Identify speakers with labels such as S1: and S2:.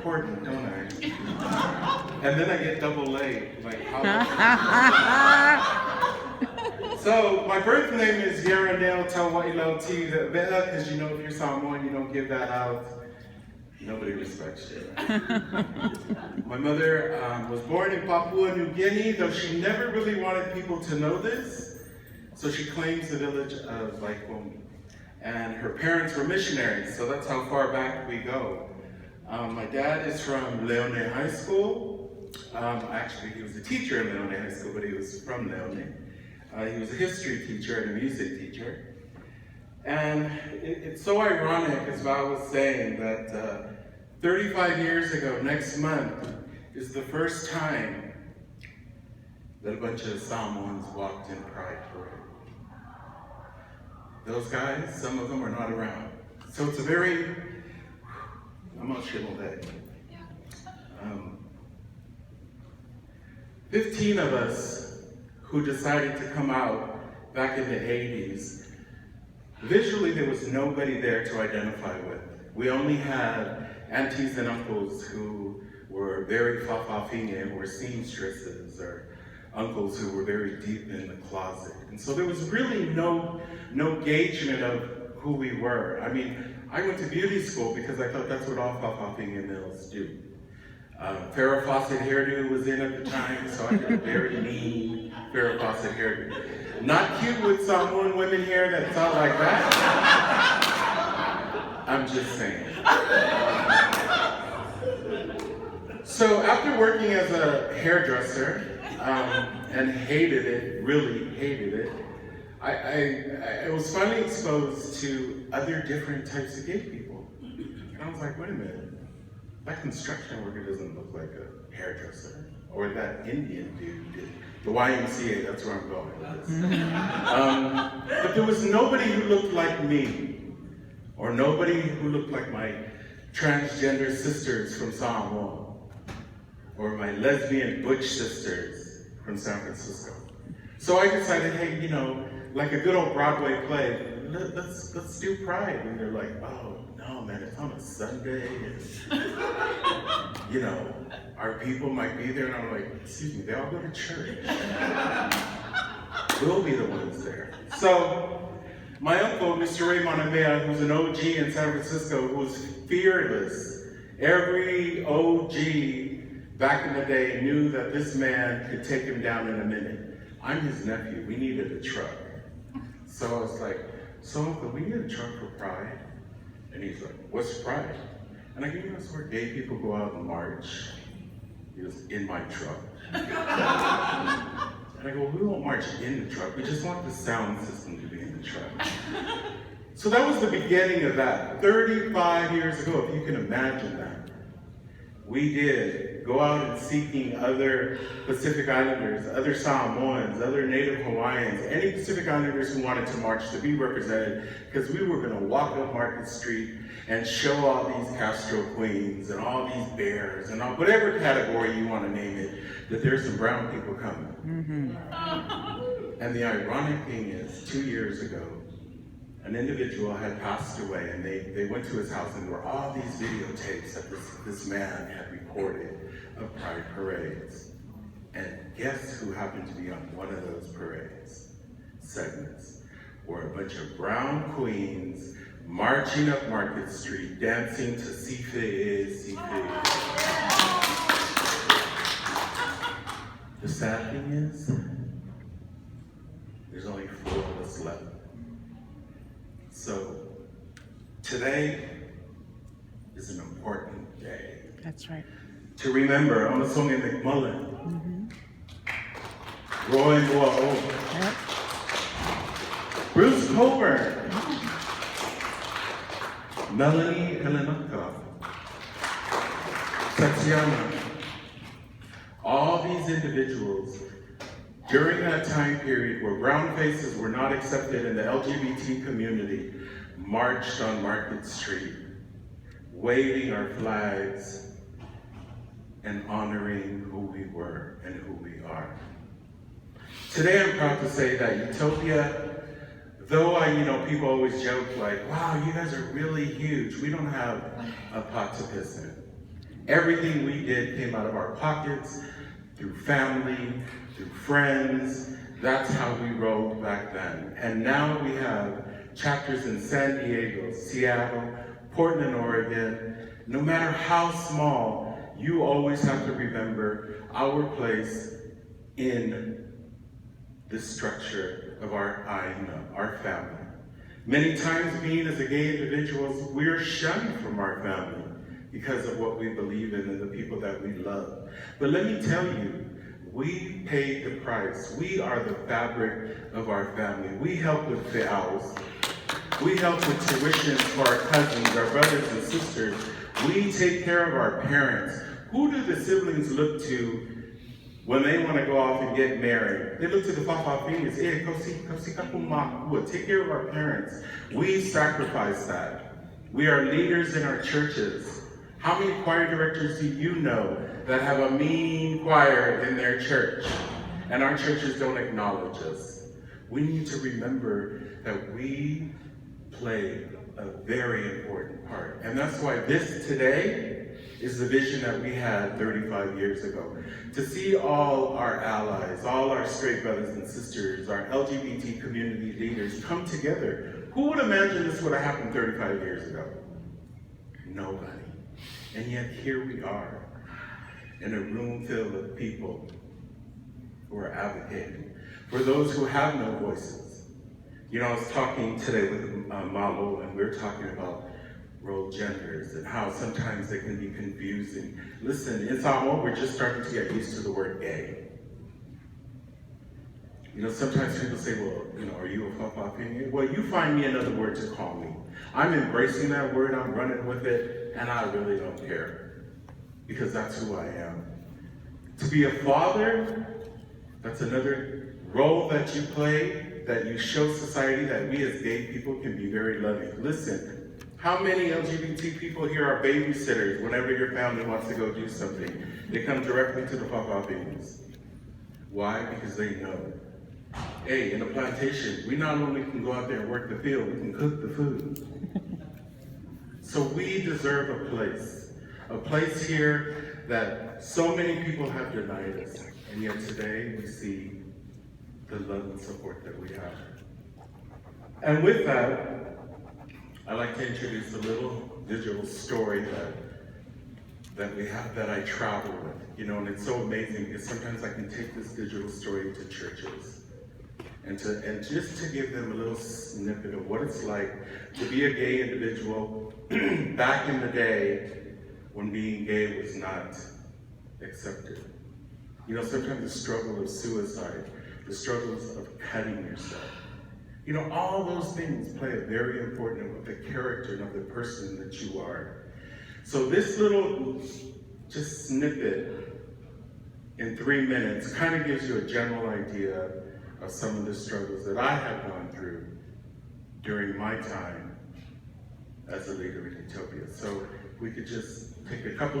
S1: important, don't I? And then I get double late, like how? So my birth name is Yaranel Tawailo T. Veavea, because you know if you're Samoan, you don't give that out. Nobody respects you. My mother was born in Papua New Guinea, though she never really wanted people to know this. So she claims the village of Laikom. And her parents were missionaries, so that's how far back we go. My dad is from Leone High School. Actually, he was a teacher in Leone High School, but he was from Leone. He was a history teacher and a music teacher. And it's so ironic, as Val was saying, that 35 years ago, next month, is the first time that a bunch of Samoans walked in Pride Parade. Those guys, some of them are not around. So it's a very emotional day. 15 of us who decided to come out back in the 80s, visually there was nobody there to identify with. We only had aunties and uncles who were very fa'afafine, who were seamstresses, or uncles who were very deep in the closet. And so there was really no gaugement of who we were. I mean, I went to beauty school because I thought that's what all fa'afafine males do. Farrah Fawcett hairdo was in at the time, so I did a very mean Farrah Fawcett hairdo. Not cute with Samoan women hair that's all like that. I'm just saying. So after working as a hairdresser, and hated it, really hated it, I was finally exposed to other different types of gay people. And I was like, wait a minute, that construction worker doesn't look like a hairdresser, or that Indian dude did. The YMCA, that's where I'm going with this. But there was nobody who looked like me, or nobody who looked like my transgender sisters from Samoa, or my lesbian butch sisters from San Francisco. So I decided, hey, you know, like a good old Broadway play, let's do Pride. And they're like, oh, no, man, it's on a Sunday, and, you know, our people might be there. And I'm like, excuse me, they all go to church. We'll be the ones there. So my uncle, Mr. Ray Monamea, who's an OG in San Francisco, who was fearless. Every OG back in the day knew that this man could take him down in a minute. I'm his nephew, we needed a truck. So I was like, so uncle, we need a truck for Pride. And he's like, what's Pride? And I go, you know, it's where gay people go out and march. He goes, in my truck. And I go, we won't march in the truck, we just want the sound system to be in the truck. So that was the beginning of that. 35 years ago, if you can imagine that. We did go out and seeking other Pacific Islanders, other Samoans, other Native Hawaiians, any Pacific Islanders who wanted to march to be represented, because we were going to walk up Market Street and show all these Castro Queens and all these bears and all, whatever category you want to name it, that there's some brown people coming. Mm-hmm. And the ironic thing is, 2 years ago, an individual had passed away, and they went to his house, and there were all these videotapes that this man had recorded of Pride parades. And guess who happened to be on one of those parades segments? Were a bunch of brown queens marching up Market Street, dancing to Sife, Sife. The sad thing is, there's only 4 of us left. So today is an important day.
S2: That's right.
S1: To remember Omasonge McMullen, Roy Moa,
S2: Yep.
S1: Bruce Coburn, Melanie Elenaka, Tatiana. All these individuals during that time period where brown faces were not accepted in the LGBT community, marched on Market Street, waving our flags and honoring who we were and who we are. Today I'm proud to say that Utopia, though people always joke like, wow, you guys are really huge. We don't have a pot to piss in. Everything we did came out of our pockets, through family, through friends. That's how we rolled back then. And now we have chapters in San Diego, Seattle, Portland, Oregon. No matter how small, you always have to remember our place in the structure of our family. Many times, being as a gay individuals, we're shunned from our family because of what we believe in and the people that we love. But let me tell you, we paid the price. We are the fabric of our family. We help with the hours. We help with tuitions for our cousins, our brothers and sisters. We take care of our parents. Who do the siblings look to when they want to go off and get married? They look to the Papafikas. Hey, take care of our parents. We sacrifice that. We are leaders in our churches. How many choir directors do you know that have a mean choir in their church? And our churches don't acknowledge us. We need to remember that we play a very important part. And that's why this today is the vision that we had 35 years ago. To see all our allies, all our straight brothers and sisters, our LGBT community leaders come together. Who would imagine this would have happened 35 years ago? Nobody. And yet here we are in a room filled with people who are advocating for those who have no voices. You know, I was talking today with Malo, and we were talking about role genders and how sometimes they can be confusing. Listen, in Samoa, we're just starting to get used to the word gay. You know, sometimes people say, well, you know, are you a Fafafini? Well, you find me another word to call me. I'm embracing that word, I'm running with it, and I really don't care, because that's who I am. To be a father, that's another role that you play, that you show society that we as gay people can be very loving. Listen, how many LGBT people here are babysitters whenever your family wants to go do something? They come directly to the Fafafinis. Why? Because they know. Hey, in a plantation, we not only can go out there and work the field, we can cook the food. So we deserve a place here that so many people have denied us, and yet today we see the love and support that we have. And with that, I'd like to introduce a little digital story that we have, that I travel with. You know, and it's so amazing because sometimes I can take this digital story to churches and just to give them a little snippet of what it's like to be a gay individual back in the day when being gay was not accepted. You know, sometimes the struggle of suicide, the struggles of cutting yourself. You know, all those things play a very important role of the character and of the person that you are. So this little just snippet in 3 minutes kind of gives you a general idea of some of the struggles that I have gone through during my time as a leader in Utopia. So we could just take a couple of